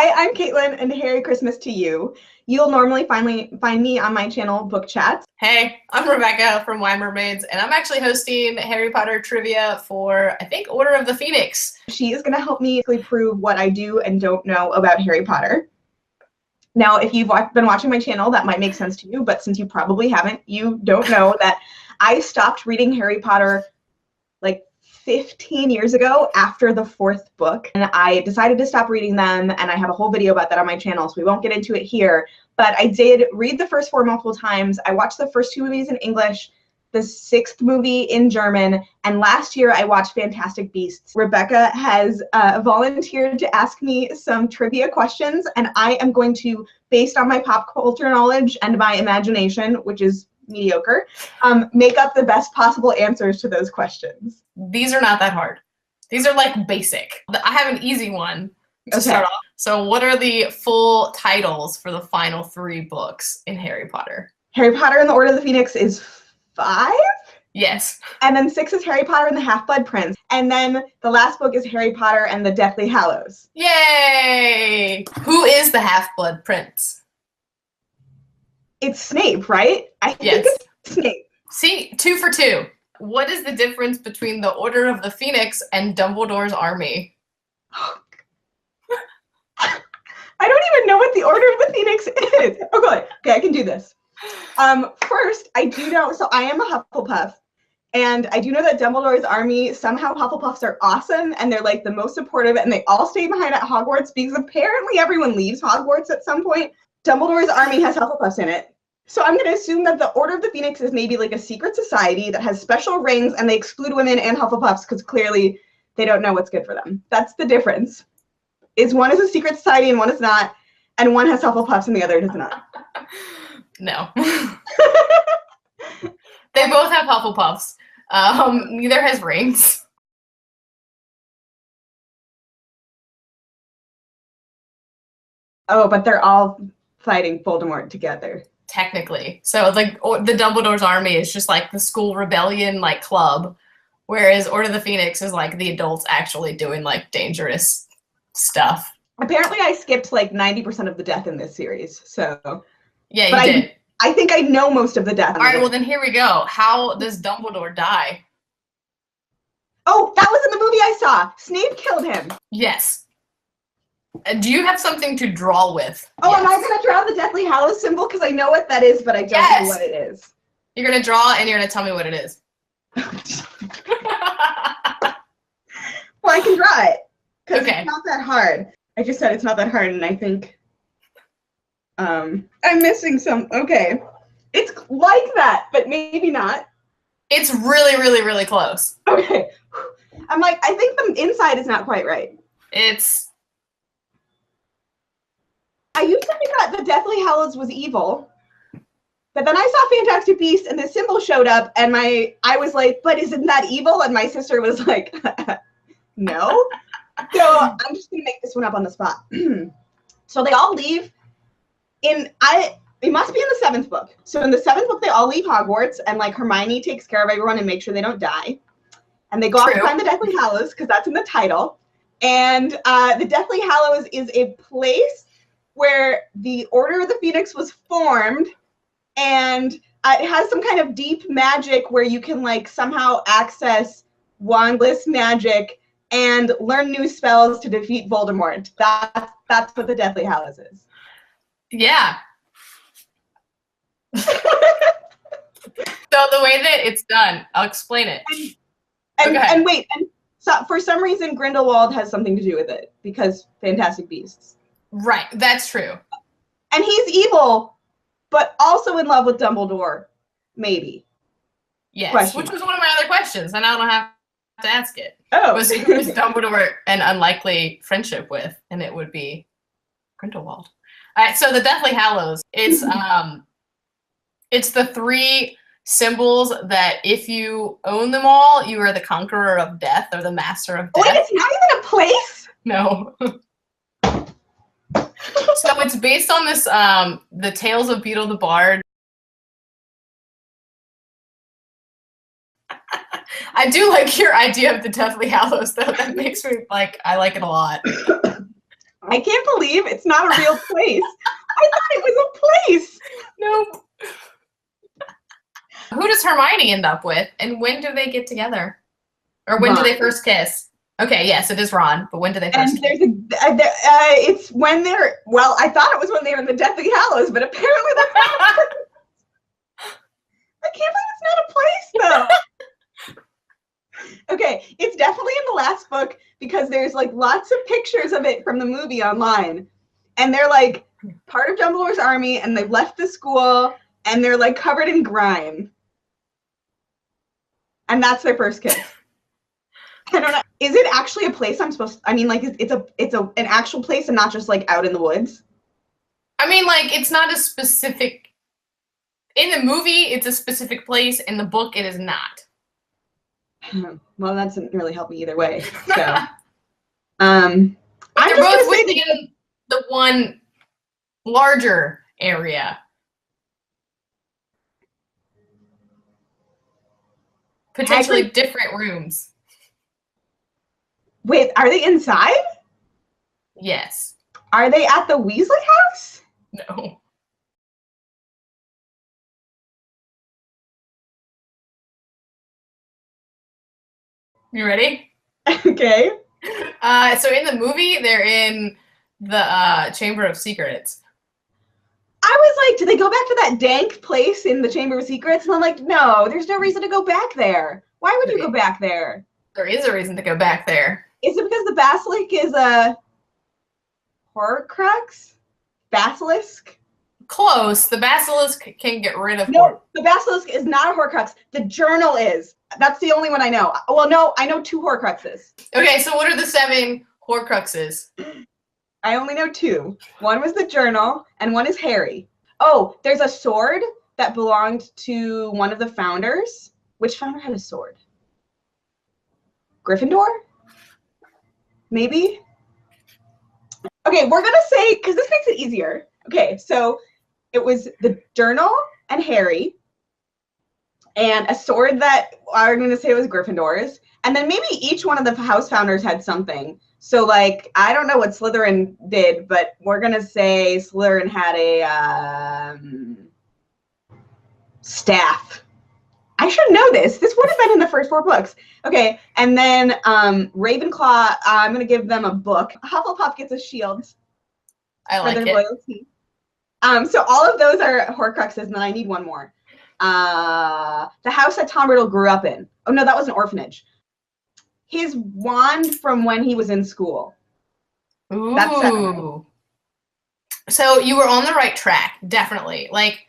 Hi, I'm Caitlin, and Merry Christmas to you. You'll normally find me on my channel, Book Chats. Hey, I'm Rebecca from Why Mermaids, and I'm actually hosting Harry Potter trivia for, I think, Order of the Phoenix. She is going to help me prove what I do and don't know about Harry Potter. Now, if you've been watching my channel, that might make sense to you, but since you probably haven't, you don't know that I stopped reading Harry Potter like 15 years ago after the 4th book, and I decided to stop reading them, and I have a whole video about that on my channel, so we won't get into it here, but I did read the first 4 multiple times. I watched the first 2 movies in English, the 6th movie in German, and last year I watched Fantastic Beasts. Rebecca has volunteered to ask me some trivia questions, and I am going to, based on my pop culture knowledge and my imagination, which is mediocre, make up the best possible answers to those questions. These are not that hard. These are like basic. I have an easy one to start off. So what are the full titles for the final 3 books in Harry Potter? Harry Potter and the Order of the Phoenix is 5? Yes. And then 6 is Harry Potter and the Half-Blood Prince. And then the last book is Harry Potter and the Deathly Hallows. Yay! Who is the Half-Blood Prince? It's Snape, right? I think it's Snape. See, 2 for 2. What is the difference between the Order of the Phoenix and Dumbledore's army? I don't even know what the Order of the Phoenix is. Okay, I can do this. First, I do know, so I am a Hufflepuff, and I do know that Dumbledore's army, somehow Hufflepuffs are awesome, and they're like the most supportive, and they all stay behind at Hogwarts because apparently everyone leaves Hogwarts at some point. Dumbledore's army has Hufflepuffs in it. So I'm going to assume that the Order of the Phoenix is maybe like a secret society that has special rings, and they exclude women and Hufflepuffs because clearly they don't know what's good for them. That's the difference. Is one is a secret society and one is not, and one has Hufflepuffs and the other does not. No. They both have Hufflepuffs. Neither has rings. Oh, but they're all fighting Voldemort together. Technically. So like the Dumbledore's army is just like the school rebellion like club, whereas Order of the Phoenix is like the adults actually doing like dangerous stuff. Apparently I skipped like 90% of the death in this series, so. Yeah, you did. I think I know most of the death. All right, well then here we go. How does Dumbledore die? Oh, that was in the movie I saw. Snape killed him. Yes. Do you have something to draw with? Oh, yes. Am I going to draw the Deathly Hallows symbol? Because I know what that is, but I don't know what it is. You're going to draw and you're going to tell me what it is. Well, I can draw it. Because it's not that hard. I just said it's not that hard, and I think I'm missing some. Okay. It's like that, but maybe not. It's really, really, really close. Okay. I'm like, I think the inside is not quite right. I used to think that the Deathly Hallows was evil, but then I saw Fantastic Beasts and the symbol showed up, and I was like, but isn't that evil? And my sister was like, no. So I'm just gonna make this one up on the spot. So they all leave it must be in the 7th book. So in the 7th book, they all leave Hogwarts, and like Hermione takes care of everyone and makes sure they don't die. And they go off to find the Deathly Hallows because that's in the title. And the Deathly Hallows is a place where the Order of the Phoenix was formed, and it has some kind of deep magic where you can like somehow access wandless magic and learn new spells to defeat Voldemort. That's what the Deathly Hallows is. Yeah. So the way that it's done, I'll explain it. And wait, and so for some reason Grindelwald has something to do with it because Fantastic Beasts. Right, that's true. And he's evil, but also in love with Dumbledore, maybe. Yes, which was one of my other questions, and I don't have to ask it. Oh. Was Dumbledore an unlikely friendship with? And it would be Grindelwald. All right, so the Deathly Hallows, it's the 3 symbols that if you own them all, you are the conqueror of death or the master of death. Wait, it's not even a place? No. So it's based on this, the Tales of Beedle the Bard. I do like your idea of the Deathly Hallows, though. That makes me, like, I like it a lot. I can't believe it's not a real place. I thought it was a place. Nope. Who does Hermione end up with, and when do they get together? Or when do they first kiss? Okay, yes, it is Ron, but when do they first kiss? And it's when they're, well, I thought it was when they were in the Deathly Hallows, but apparently that's not. I can't believe it's not a place, though. Okay, it's definitely in the last book because there's like lots of pictures of it from the movie online. And they're like part of Dumbledore's army and they've left the school and they're like covered in grime. And that's their first kiss. I don't know. Is it actually a place I'm supposed to, I mean, like, it's an actual place and not just like out in the woods? I mean, like, it's not a specific, in the movie, it's a specific place. In the book, it is not. Well, that doesn't really help me either way. So, they're both within the one larger area. Potentially different rooms. Wait, are they inside? Yes. Are they at the Weasley house? No. You ready? Okay. So in the movie, they're in the Chamber of Secrets. I was like, do they go back to that dank place in the Chamber of Secrets? And I'm like, no, there's no reason to go back there. Why would you go back there? There is a reason to go back there. Is it because the basilisk is a Horcrux? Basilisk? Close. The basilisk can get rid of. No, the basilisk is not a Horcrux. The journal is. That's the only one I know. Well, no, I know 2 Horcruxes. Okay, so what are the 7 Horcruxes? I only know 2. One was the journal, and one is Harry. Oh, there's a sword that belonged to one of the founders. Which founder had a sword? Gryffindor? Maybe? Okay, we're gonna say, because this makes it easier. Okay, so it was the journal and Harry, and a sword that I'm gonna say was Gryffindor's, and then maybe each one of the house founders had something. So, like, I don't know what Slytherin did, but we're gonna say Slytherin had a staff. I should know this. This would have been in the first 4 books. Okay, and then Ravenclaw, I'm going to give them a book. Hufflepuff gets a shield. I like for their it. loyalty. So all of those are Horcruxes, and then I need one more. The house that Tom Riddle grew up in. Oh, no, that was an orphanage. His wand from when he was in school. Ooh. That's 7. So you were on the right track, definitely. Like,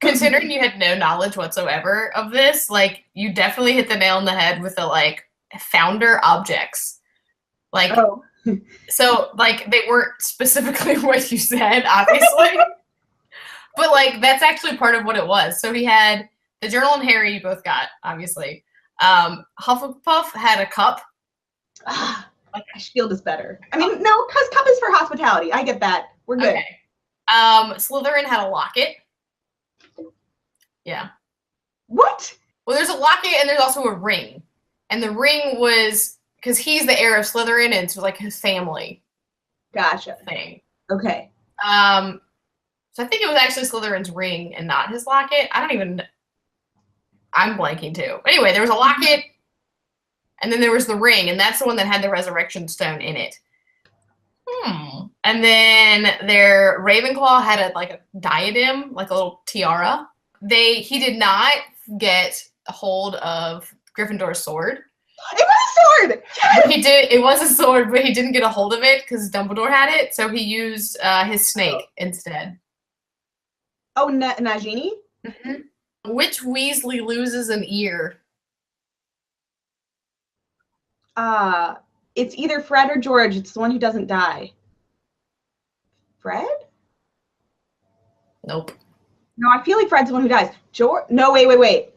considering you had no knowledge whatsoever of this, like, you definitely hit the nail on the head with the, like, founder objects. Like, so, like, they weren't specifically what you said, obviously. But, like, that's actually part of what it was. So he had the journal and Harry, you both got, obviously. Hufflepuff had a cup. Like, a shield is better. I mean, no, because cup is for hospitality. I get that. We're good. Okay. Slytherin had a locket. Yeah. What? Well, there's a locket and there's also a ring. And the ring was because he's the heir of Slytherin and it's like his family. Gotcha. Thing. Okay. So I think it was actually Slytherin's ring and not his locket. I'm blanking too. Anyway, there was a locket and then there was the ring, and that's the one that had the resurrection stone in it. And then their Ravenclaw had a diadem, like a little tiara. He did not get a hold of Gryffindor's sword. It was a sword! Yes! But it was a sword, but he didn't get a hold of it because Dumbledore had it, so he used his snake instead. Oh, Nagini? Mm-hmm. Which Weasley loses an ear? It's either Fred or George. It's the one who doesn't die. Fred? Nope. No, I feel like Fred's the one who dies. George? No, wait.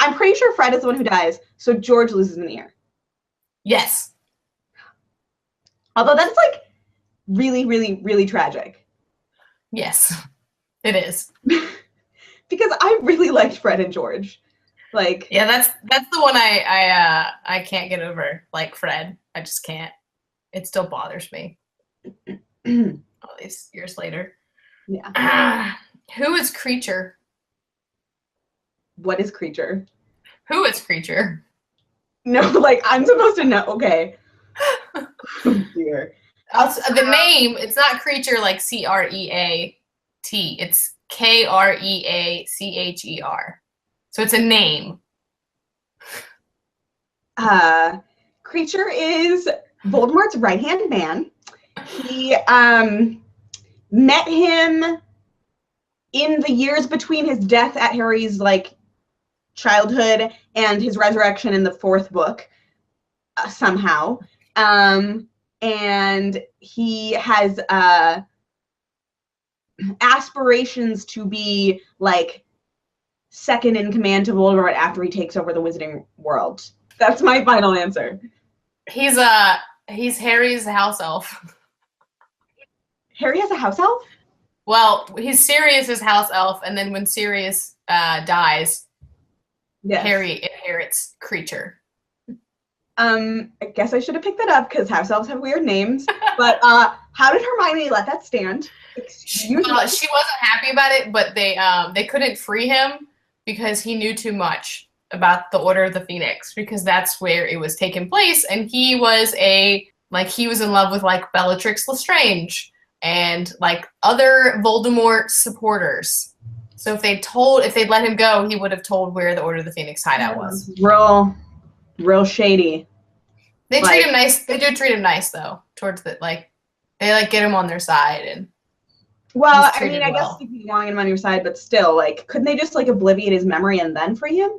I'm pretty sure Fred is the one who dies, so George loses an ear. Yes. Although that's like really, really, really tragic. Yes, it is. Because I really liked Fred and George. Like, yeah, that's the one I can't get over. Like Fred, I just can't. It still bothers me. All these years later. Yeah. Who is Creature? What is Creature? Who is Creature? No, like I'm supposed to know. Okay. Oh, dear. The name, it's not Creature like Creat. It's Kreacher. So it's a name. Creature is Voldemort's right-hand man. He met him in the years between his death at Harry's like childhood and his resurrection in the fourth book somehow. And he has aspirations to be like second in command to Voldemort after he takes over the Wizarding World. That's my final answer. He's Harry's house elf. Harry has a house elf? Well, he's Sirius's house elf, and then when Sirius dies, Yes. Harry inherits Creature. I guess I should have picked that up because house elves have weird names. But how did Hermione let that stand? She wasn't happy about it, but they couldn't free him because he knew too much about the Order of the Phoenix, because that's where it was taking place, and he was in love with like Bellatrix Lestrange and like other Voldemort supporters. So if they'd let him go, he would have told where the Order of the Phoenix hideout was. Real shady. They treat him nice. They do treat him nice though. Towards the they like get him on their side and. Well, I mean, I guess if you want him on your side, but still, like, couldn't they just like obliviate his memory and then free him?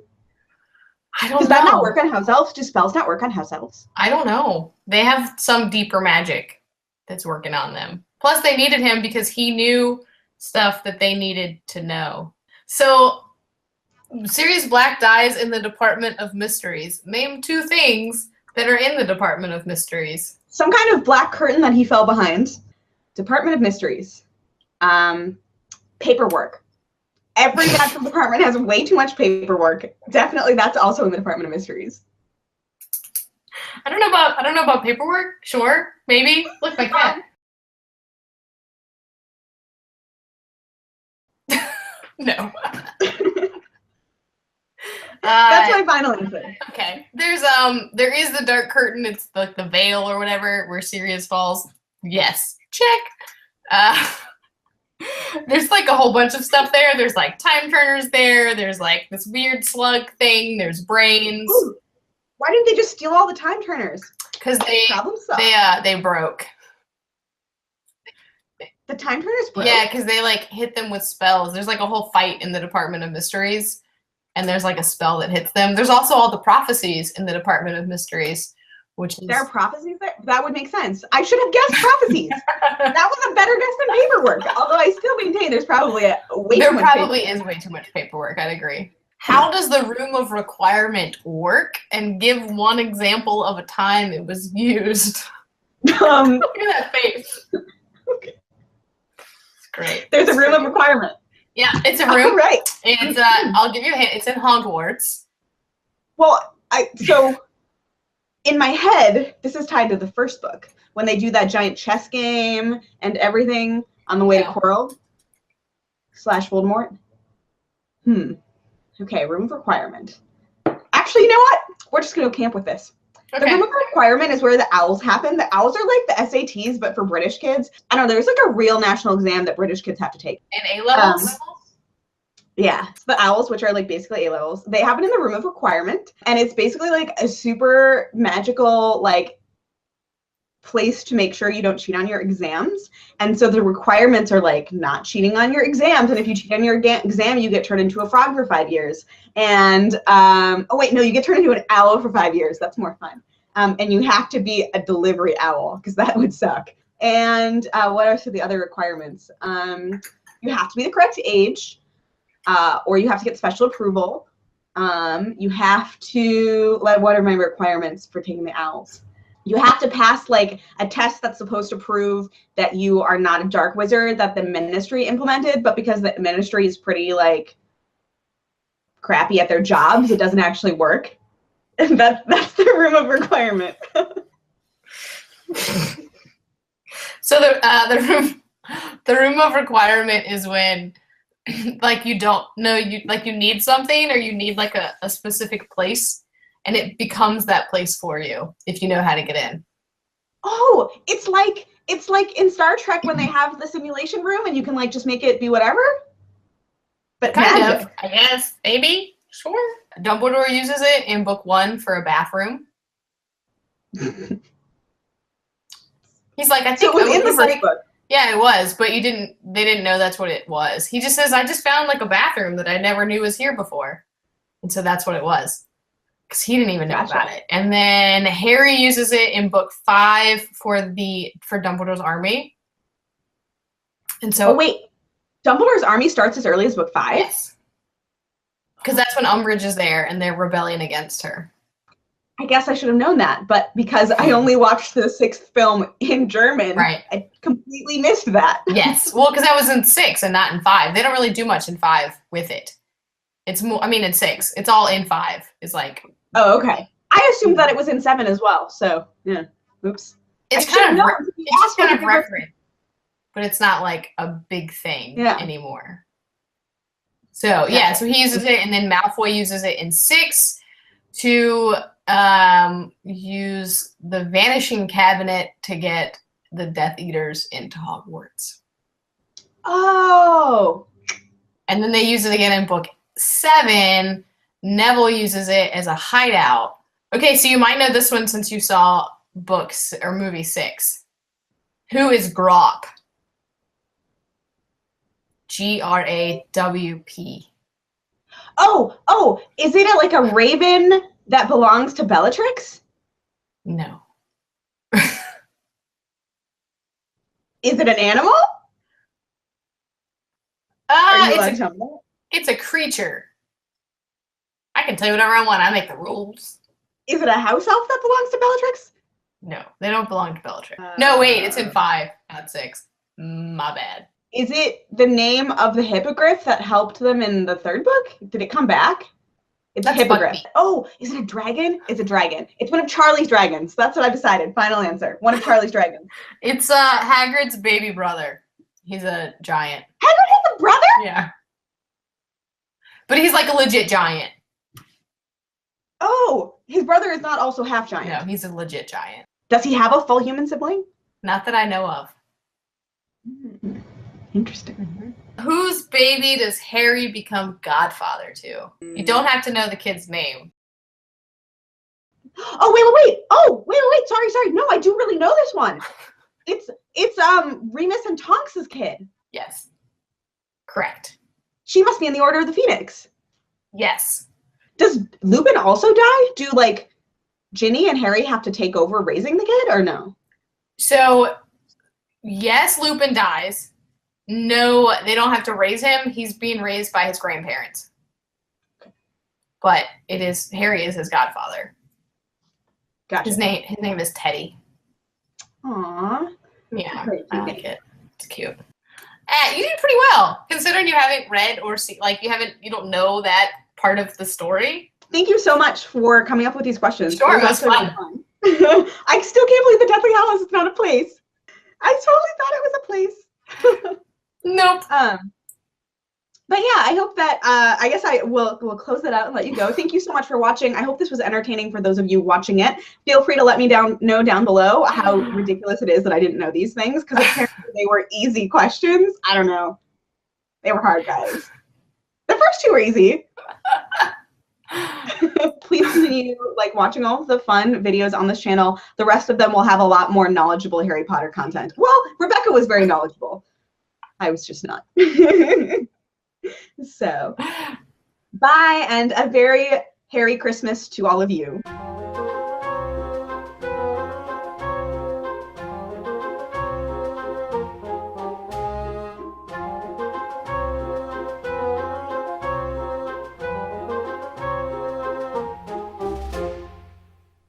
I don't know. Does that not work on house elves? Do spells not work on house elves? I don't know. They have some deeper magic that's working on them. Plus, they needed him because he knew stuff that they needed to know. So, Sirius Black dies in the Department of Mysteries. Name 2 things that are in the Department of Mysteries. Some kind of black curtain that he fell behind. Department of Mysteries. Paperwork. Every natural department has way too much paperwork. Definitely, that's also in the Department of Mysteries. I don't know about paperwork. Sure, maybe. Look, my cat. No. That's my final answer. Okay. There is the dark curtain. It's like the veil or whatever where Sirius falls. Yes. Check. There's like a whole bunch of stuff there. There's like time turners there. There's like this weird slug thing. There's brains. Ooh, why didn't they just steal all the time turners? Because they broke. The time turners broke? Yeah, because they like hit them with spells. There's like a whole fight in the Department of Mysteries, and there's like a spell that hits them. There's also all the prophecies in the Department of Mysteries, which is... There are prophecies there? That would make sense. I should have guessed prophecies. That was a better guess than paperwork. Although I still maintain there's probably way too much paperwork. There probably is way too much paperwork. I'd agree. How does the Room of Requirement work? And give one example of a time it was used. Look at that face. Okay. It's great. There's a Room of Requirement. Yeah, it's a room. Right. It's I'll give you a hint. It's in Hogwarts. Well, so in my head, this is tied to the first book when they do that giant chess game and everything on the way to Quirrell / Voldemort. Okay, Room of Requirement. Actually, you know what? We're just gonna camp with this. Okay. The Room of Requirement is where the owls happen. The owls are like the SATs, but for British kids. I don't know, there's like a real national exam that British kids have to take. And A-levels? Yeah, the owls, which are like basically A-levels, they happen in the Room of Requirement. And it's basically like a super magical like place to make sure you don't cheat on your exams. And so the requirements are like not cheating on your exams. And if you cheat on your exam, you get turned into a frog for 5 years. And, oh wait, no, you get turned into an owl for 5 years. That's more fun. And you have to be a delivery owl because that would suck. And what are some of the other requirements? You have to be the correct age, or you have to get special approval. You have to, what are my requirements for taking the owls? You have to pass like a test that's supposed to prove that you are not a dark wizard that the ministry implemented, but because the ministry is pretty like crappy at their jobs, it doesn't actually work. And that's the Room of Requirement. So the room of requirement is when like you don't know you need something or you need like a specific place and it becomes that place for you if you know how to get in. Oh, it's like in Star Trek when they have the simulation room and you can like just make it be whatever. But Kind magic. of, I guess, maybe, sure. Dumbledore uses it in book 1 for a bathroom. He's like, I think So it was in the remember, first book. yeah, it was, but they didn't know that's what it was. He just says, I just found like a bathroom that I never knew was here before. And so that's what it was. Because he didn't even know about it. And then Harry uses it in book 5 for Dumbledore's army. And so oh wait, Dumbledore's army starts as early as book 5? Yes. Because that's when Umbridge is there and they're rebelling against her. I guess I should have known that, but because I only watched the 6th film in German, right. I completely missed that. Yes, well, because that was in 6 and not in 5. They don't really do much in 5 with it. It's more, I mean, in 6. It's all in 5. It's like. Oh, okay. I assumed that it was in 7 as well, so, yeah. Oops. It's kind of reference, but it's not like a big thing anymore. So, yeah, so he uses it, and then Malfoy uses it in 6 to use the Vanishing Cabinet to get the Death Eaters into Hogwarts. Oh! And then they use it again in book 7. Neville uses it as a hideout. Okay, so you might know this one since you saw books or movie 6. Who is Grawp? Grawp. Oh, is it like a raven that belongs to Bellatrix? No. Is it an animal? It's a creature. I can tell you whatever I want. I make the rules. Is it a house elf that belongs to Bellatrix? No, they don't belong to Bellatrix. No, wait, it's in 5, not 6. My bad. Is it the name of the hippogriff that helped them in the 3rd book? Did it come back? It's a hippogriff. Buckbeak. Oh, is it a dragon? It's a dragon. It's one of Charlie's dragons. That's what I decided. Final answer. One of Charlie's dragons. It's Hagrid's baby brother. He's a giant. Hagrid has a brother? Yeah. But he's like a legit giant. Oh, his brother is not also half giant. No, he's a legit giant. Does he have a full human sibling? Not that I know of. Interesting. Mm-hmm. Whose baby does Harry become godfather to? You don't have to know the kid's name. Oh, wait. Oh, wait. Sorry. No, I do really know this one. It's Remus and Tonks's kid. Yes. Correct. She must be in the Order of the Phoenix. Yes. Does Lupin also die? Do like Ginny and Harry have to take over raising the kid or no? So, yes, Lupin dies. No, they don't have to raise him. He's being raised by his grandparents. But Harry is his godfather. Gotcha. His name is Teddy. Aww. Yeah, I like it. It's cute. You did pretty well, considering you haven't read or see, like you don't know that part of the story. Thank you so much for coming up with these questions. Sure, it was fun. I still can't believe the Deathly Hallows is not a place. I totally thought it was a place. Nope. But yeah, I hope that I guess I will close it out and let you go. Thank you so much for watching. I hope this was entertaining for those of you watching it. Feel free to let me know down below how ridiculous it is that I didn't know these things, because apparently they were easy questions. I don't know. They were hard, guys. The first 2 were easy. Please continue watching all of the fun videos on this channel. The rest of them will have a lot more knowledgeable Harry Potter content. Well, Rebecca was very knowledgeable. I was just not. So, bye, and a very Harry Christmas to all of you.